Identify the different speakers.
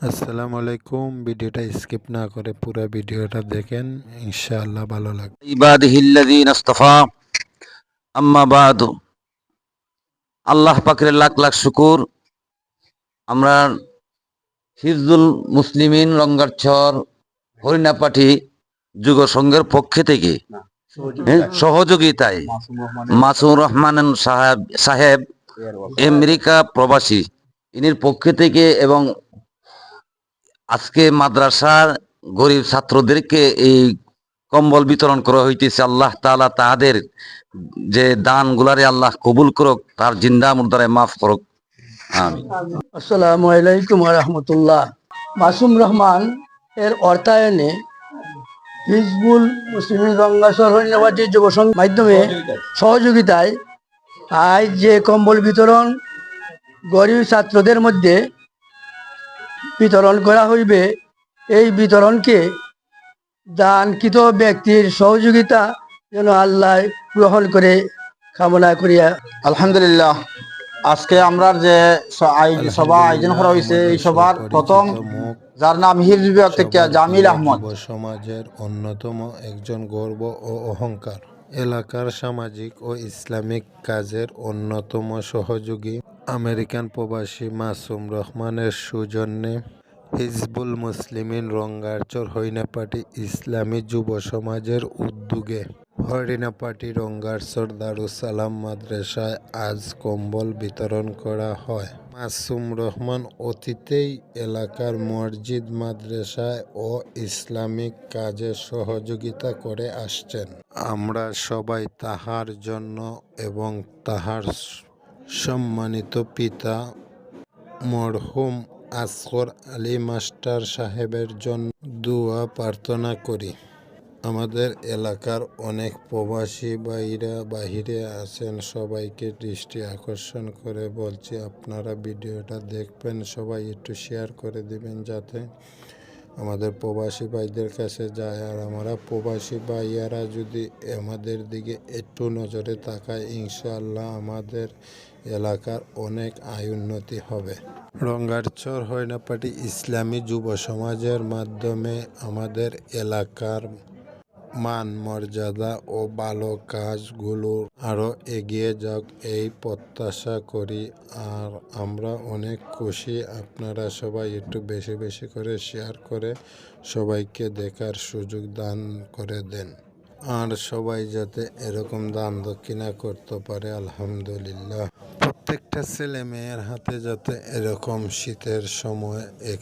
Speaker 1: আসসালামু আলাইকুম। ভিডিওটা স্কিপ না করে পুরো ভিডিওটা দেখেন, ইনশাআল্লাহ ভালো লাগবে।
Speaker 2: ইবাদিহিল্লাযীনা ইসতাফা আম্মা বাদু। আল্লাহ পাকের লাখ লাখ শুকুর। আমরা হিফজুল মুসলিমিন রঙ্গারচর হরিণাপাঠি যুব সংঘের পক্ষে থেকে সহযোগিতায় মাসুর রহমান সাহেব আমেরিকা প্রবাসী, ইনির পক্ষে থেকে এবং আজকে মাদ্রাসার গরিব ছাত্রদেরকে এই কম্বল বিতরণ করা হইতেছে। আল্লাহ তাআলা তাদের যে দান গুলারে আল্লাহ কবুল করুক, তার জিন্দা মুর্দারে মাফ করুক, আমিন।
Speaker 3: আসসালামু আলাইকুম ওয়া রাহমাতুল্লাহ। মাসুম রহমান এর অর্থায়নে হিজবুল মুসলিমিন রঙ্গাসর হরিণাবাদী যুব সংঘ মাধ্যমে সহযোগিতায় আজ যে কম্বল বিতরণ গরিব ছাত্রদের মধ্যে বিতরণ করা হইবে, এই বিতরণকে দানকৃত ব্যক্তির সহযোগিতা যেন আল্লাহ গ্রহণ করে কামনা করিয়া।
Speaker 4: আলহামদুলিল্লাহ, আজকে আমরা যে সভা আয়োজন করা হয়েছে, এই সভার প্রথম যার নাম হিফজ বিভাগ থেকে জামিল আহমদ,
Speaker 1: যুব সমাজের অন্যতম একজন গর্ব ও অহংকার, এলাকার সামাজিক ও ইসলামিক কাজের অন্যতম সহযোগী আমেরিকান প্রবাসী মাসুম রহমানের সৌজন্যে হিজবুল মুসলিমিন রঙ্গারচর হরিণাপাটি ইসলামী যুব সমাজের উদ্যোগে হরিণাপাটি রঙ্গারচর দারুসালাম মাদ্রাসায় আজ কম্বল বিতরণ করা হয়। মাসুম রহমান অতীতেই এলাকার মসজিদ, মাদ্রাসায় ও ইসলামিক কাজে সহযোগিতা করে আসছেন। আমরা সবাই তাহার জন্য এবং তাহার সম্মানিত পিতা মরহুম আসগর আলী মাস্টার সাহেবের জন্য দোয়া প্রার্থনা করি। আমাদের এলাকার অনেক প্রবাসী ভাইরা বাহিরে আছেন, সবাইকে দৃষ্টি আকর্ষণ করে বলছি, আপনারা ভিডিওটা দেখবেন, সবাই একটু শেয়ার করে দিবেন যাতে আমাদের প্রবাসী ভাইদের কাছে যায়। আর আমরা প্রবাসী ভাইয়ারা যদি আমাদের দিকে একটু নজরে তাকায়, ইনশাআল্লাহ আমাদের এলাকার অনেক উন্নতি হবে। রঙ্গারচর হরিণাপাটি ইসলামী যুব সমাজের মাধ্যমে আমাদের এলাকার মান মর্যাদা ও ভালো কাজগুলো আরও এগিয়ে যাক, এই প্রত্যাশা করি। আর আমরা অনেক খুশি, আপনারা সবাই একটু বেশি বেশি করে শেয়ার করে সবাইকে দেখার সুযোগ দান করে দেন। আর সবাই যাতে এরকম দান দক্ষিণা করতে পারে, আলহামদুলিল্লাহ। প্রত্যেকটা ছেলে মেয়ের হাতে যাতে এরকম শীতের সময় এক